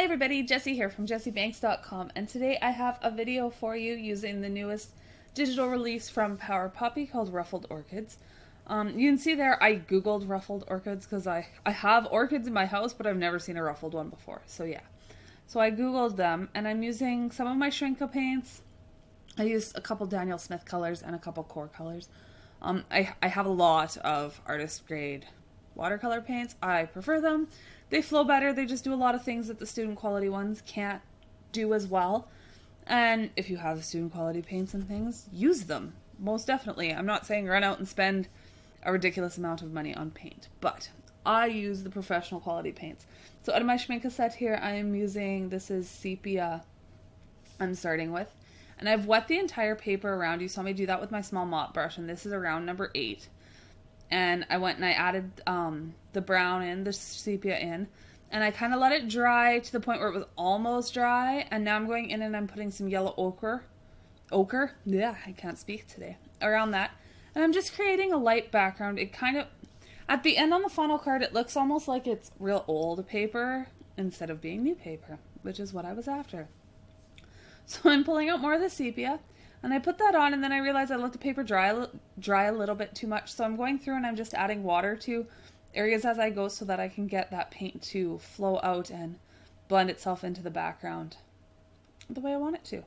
everybody, Jessie here from jessiebanks.com, and today I have a video for you using the newest digital release from Power Poppy called Ruffled Orchids. You can see there I googled ruffled orchids because I have orchids in my house, but I've never seen a ruffled one before, so yeah. So I googled them, and I'm using some of my Schmincke paints. I used a couple Daniel Smith colors and a couple core colors. I have a lot of artist grade watercolor paints. I prefer them. They flow better. They just do a lot of things that the student quality ones can't do as well. And if you have student quality paints and things, use them. Most definitely. I'm not saying run out and spend a ridiculous amount of money on paint, but I use the professional quality paints. So out of my Schmincke set here, I am using, this is sepia I'm starting with. And I've wet the entire paper around. You saw me do that with my small mop brush, and this is around number 8. And I went and I added the brown in, the sepia in, and I kind of let it dry to the point where it was almost dry, and now I'm going in and I'm putting some yellow ochre, yeah, I can't speak today, around that, and I'm just creating a light background. It kind of, at the end on the funnel card, it looks almost like it's real old paper instead of being new paper, which is what I was after. So I'm pulling out more of the sepia, and I put that on, and then I realized I let the paper dry a little bit too much. So I'm going through and I'm just adding water to areas as I go so that I can get that paint to flow out and blend itself into the background the way I want it to.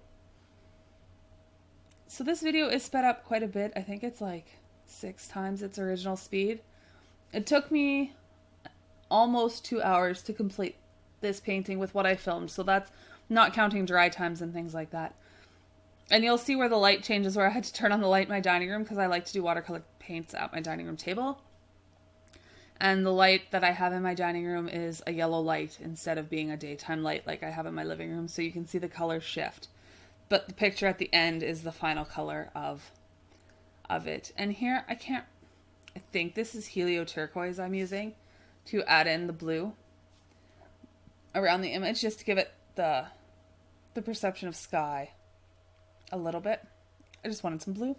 So this video is sped up quite a bit. I think it's like 6 times its original speed. It took me almost 2 hours to complete this painting with what I filmed. So that's not counting dry times and things like that. And you'll see where the light changes, where I had to turn on the light in my dining room because I like to do watercolor paints at my dining room table. And the light that I have in my dining room is a yellow light instead of being a daytime light like I have in my living room, so you can see the colors shift. But the picture at the end is the final color of it. And here I think this is helio turquoise I'm using to add in the blue around the image, just to give it the perception of sky a little bit. I just wanted some blue,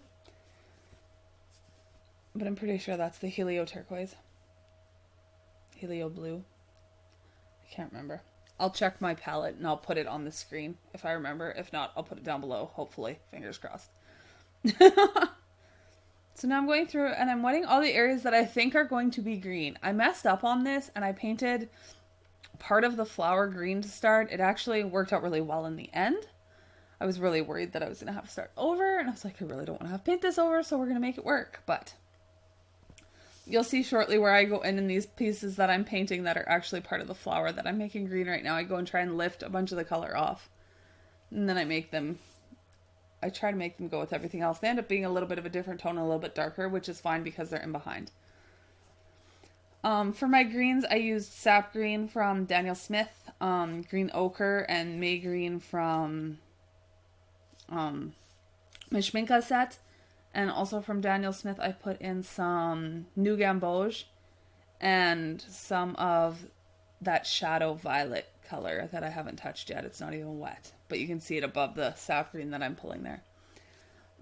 but I'm pretty sure that's the helio turquoise. Helio blue. I can't remember. I'll check my palette and I'll put it on the screen if I remember. If not, I'll put it down below, hopefully. Fingers crossed. So now I'm going through and I'm wetting all the areas that I think are going to be green. I messed up on this and I painted part of the flower green to start. It actually worked out really well in the end. I was really worried that I was going to have to start over, and I was like, I really don't want to have to paint this over, so we're going to make it work. But you'll see shortly where I go in these pieces that I'm painting that are actually part of the flower that I'm making green right now. I go and try and lift a bunch of the color off, and then I try to make them go with everything else. They end up being a little bit of a different tone, a little bit darker, which is fine because they're in behind. For my greens, I used sap green from Daniel Smith, green ochre, and May green from my Schmincke set. And also from Daniel Smith, I put in some New Gamboge and some of that shadow violet color that I haven't touched yet. It's not even wet, but you can see it above the sap green that I'm pulling there.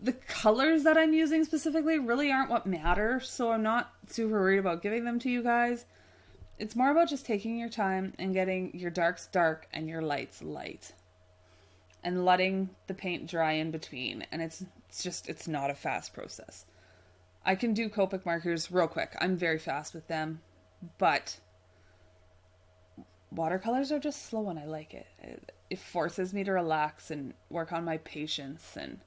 The colors that I'm using specifically really aren't what matter, so I'm not super worried about giving them to you guys. It's more about just taking your time and getting your darks dark and your lights light. And letting the paint dry in between. And it's not a fast process. I can do Copic markers real quick. I'm very fast with them. But watercolors are just slow and I like it. It forces me to relax and work on my patience. And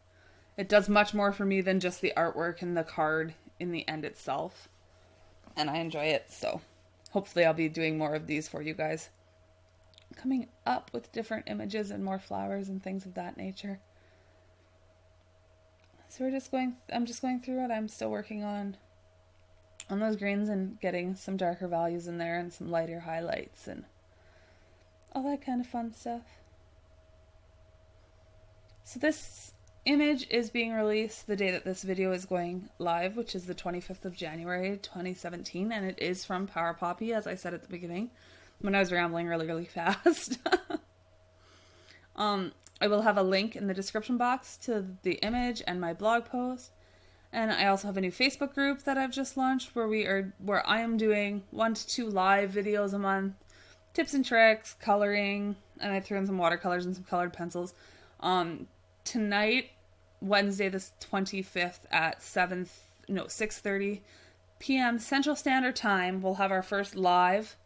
it does much more for me than just the artwork and the card in the end itself. And I enjoy it. So hopefully I'll be doing more of these for you guys. Coming up with different images and more flowers and things of that nature. So I'm just going through it. I'm still working on those greens and getting some darker values in there and some lighter highlights and all that kind of fun stuff. So this image is being released the day that this video is going live, which is the 25th of January 2017, and it is from Power Poppy, as I said at the beginning when I was rambling really fast. I will have a link in the description box to the image and my blog post. And I also have a new Facebook group that I've just launched where I am doing 1 to 2 live videos a month. Tips and tricks, coloring, and I threw in some watercolors and some colored pencils. Tonight, Wednesday the 25th at 6:30 p.m. Central Standard Time, we'll have our first live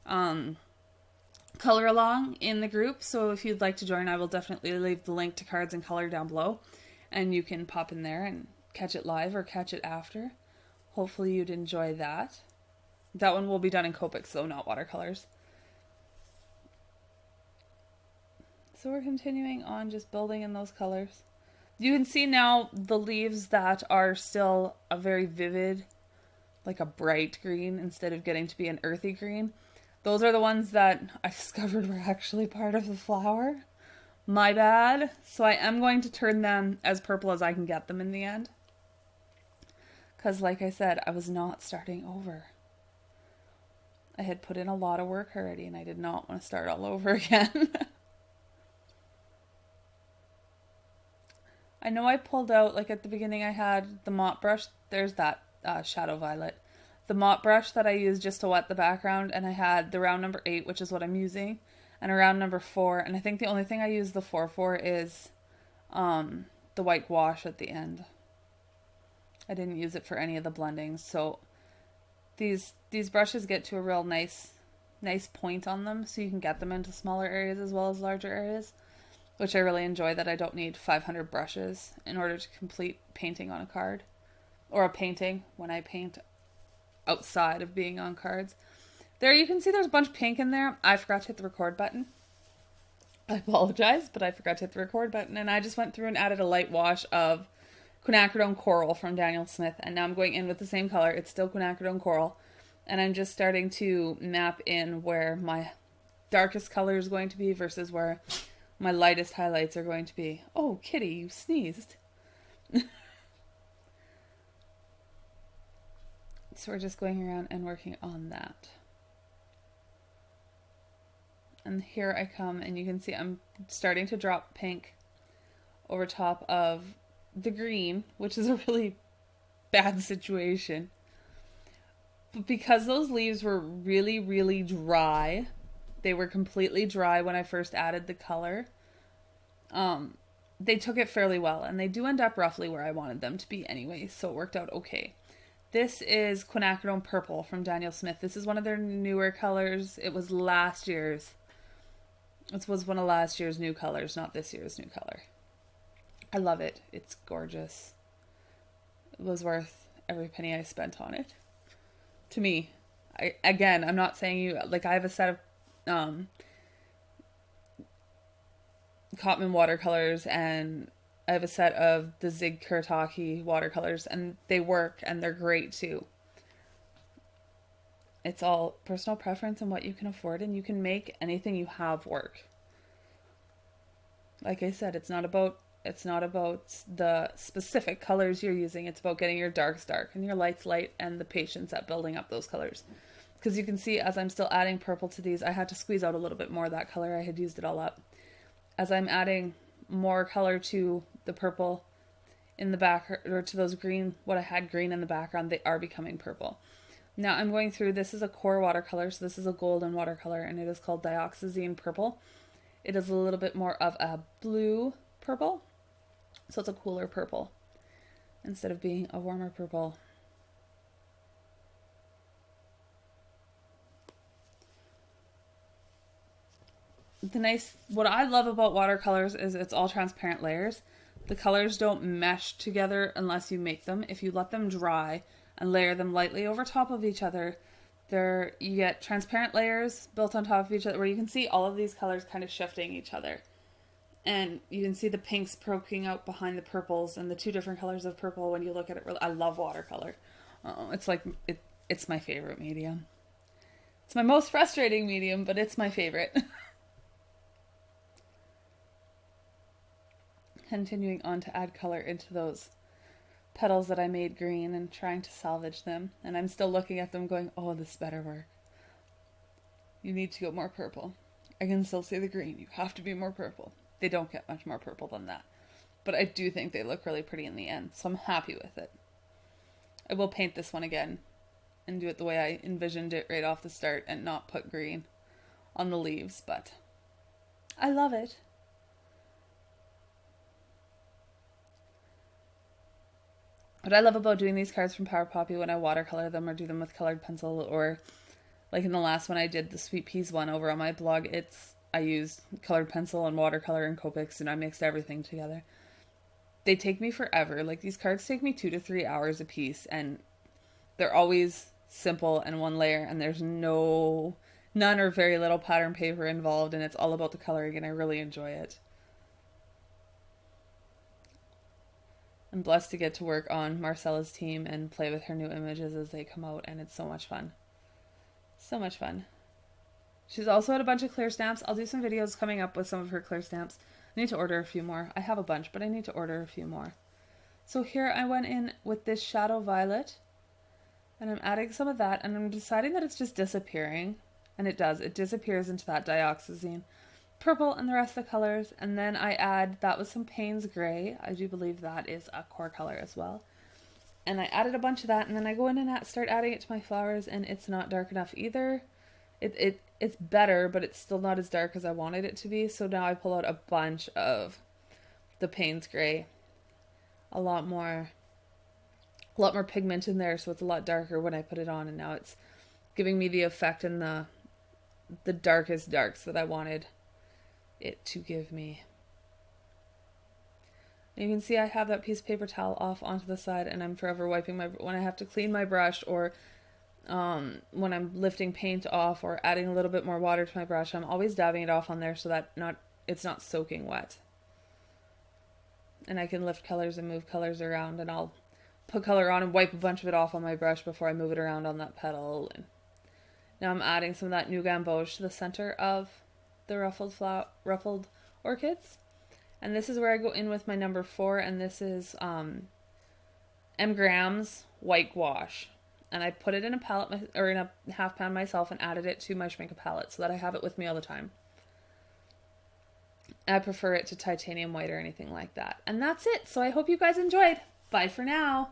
color along in the group. So if you'd like to join, I will definitely leave the link to Cards and Color down below, and you can pop in there and catch it live or catch it after. Hopefully you'd enjoy that. That one will be done in Copics though, not watercolors. So we're continuing on just building in those colors. You can see now the leaves that are still a very vivid, like a bright green instead of getting to be an earthy green. Those are the ones that I discovered were actually part of the flower. My bad. So I am going to turn them as purple as I can get them in the end. Because like I said, I was not starting over. I had put in a lot of work already and I did not want to start all over again. I know I pulled out, like at the beginning I had the mop brush. There's that shadow violet. The mop brush that I used just to wet the background, and I had the round number 8, which is what I'm using, and a round number 4, and I think the only thing I use the 4 for is the white gouache at the end. I didn't use it for any of the blendings, so these brushes get to a real nice point on them, so you can get them into smaller areas as well as larger areas, which I really enjoy, that I don't need 500 brushes in order to complete painting on a card, or a painting when I paint outside of being on cards. There you can see there's a bunch of pink in there. I forgot to hit the record button. I apologize, but I forgot to hit the record button, and I just went through and added a light wash of quinacridone coral from Daniel Smith, and now I'm going in with the same color. It's still quinacridone coral, and I'm just starting to map in where my darkest color is going to be versus where my lightest highlights are going to be. Oh, kitty, you sneezed. So we're just going around and working on that. And here I come, and you can see I'm starting to drop pink over top of the green, which is a really bad situation. But because those leaves were really, really dry, they were completely dry when I first added the color, they took it fairly well, and they do end up roughly where I wanted them to be anyway, so it worked out okay. This is quinacridone purple from Daniel Smith. This is one of their newer colors. It was last year's. This was one of last year's new colors, not this year's new color. I love it. It's gorgeous. It was worth every penny I spent on it. To me. I'm not saying you... Like, I have a set of Cotman watercolors, and I have a set of the Zig Kuretake watercolors, and they work, and they're great too. It's all personal preference and what you can afford, and you can make anything you have work. Like I said, it's not about the specific colors you're using. It's about getting your darks dark and your lights light, and the patience at building up those colors. Because you can see, as I'm still adding purple to these, I had to squeeze out a little bit more of that color. I had used it all up. As I'm adding more color to the purple in the back, or to those green, what I had green in the background, they are becoming purple. Now I'm going through, this is a core watercolor, so this is a golden watercolor, and it is called Dioxazine Purple. It is a little bit more of a blue purple, so it's a cooler purple instead of being a warmer purple. What I love about watercolors is it's all transparent layers. The colors don't mesh together unless you make them. If you let them dry and layer them lightly over top of each other, you get transparent layers built on top of each other where you can see all of these colors kind of shifting each other. And you can see the pinks poking out behind the purples and the two different colors of purple when you look at it. I love watercolor. It's my favorite medium. It's my most frustrating medium, but it's my favorite. Continuing on to add color into those petals that I made green and trying to salvage them. And I'm still looking at them going, oh, this better work. You need to go more purple. I can still see the green. You have to be more purple. They don't get much more purple than that. But I do think they look really pretty in the end, so I'm happy with it. I will paint this one again and do it the way I envisioned it right off the start and not put green on the leaves, but I love it. What I love about doing these cards from Power Poppy when I watercolor them or do them with colored pencil, or like in the last one I did, the Sweet Peas one over on my blog, I used colored pencil and watercolor and Copics, and I mixed everything together. They take me forever. Like, these cards take me 2 to 3 hours a piece, and they're always simple and one layer, and there's none or very little pattern paper involved, and it's all about the coloring, and I really enjoy it. I'm blessed to get to work on Marcella's team and play with her new images as they come out, and it's so much fun. So much fun. She's also had a bunch of clear stamps. I'll do some videos coming up with some of her clear stamps. I need to order a few more. I have a bunch, but I need to order a few more. So here I went in with this Shadow Violet, and I'm adding some of that, and I'm deciding that it's just disappearing, and it does. It disappears into that dioxazine purple and the rest of the colors, and then I add, that was some Payne's Gray. I do believe that is a core color as well. And I added a bunch of that, and then I go in and start adding it to my flowers, and it's not dark enough either. It's better, but it's still not as dark as I wanted it to be, so now I pull out a bunch of the Payne's Gray. A lot more pigment in there, so it's a lot darker when I put it on, and now it's giving me the effect and the darkest darks that I wanted it to give me. And you can see I have that piece of paper towel off onto the side, and I'm forever wiping when I have to clean my brush, or when I'm lifting paint off or adding a little bit more water to my brush, I'm always dabbing it off on there so that it's not soaking wet. And I can lift colors and move colors around, and I'll put color on and wipe a bunch of it off on my brush before I move it around on that petal. And now I'm adding some of that New Gamboge to the center of the ruffled orchids. And this is where I go in with my number 4, and this is M. Graham's White Gouache. And I put it in a palette, or in a half pan myself, and added it to my Schmincke palette so that I have it with me all the time. I prefer it to titanium white or anything like that. And that's it. So I hope you guys enjoyed. Bye for now.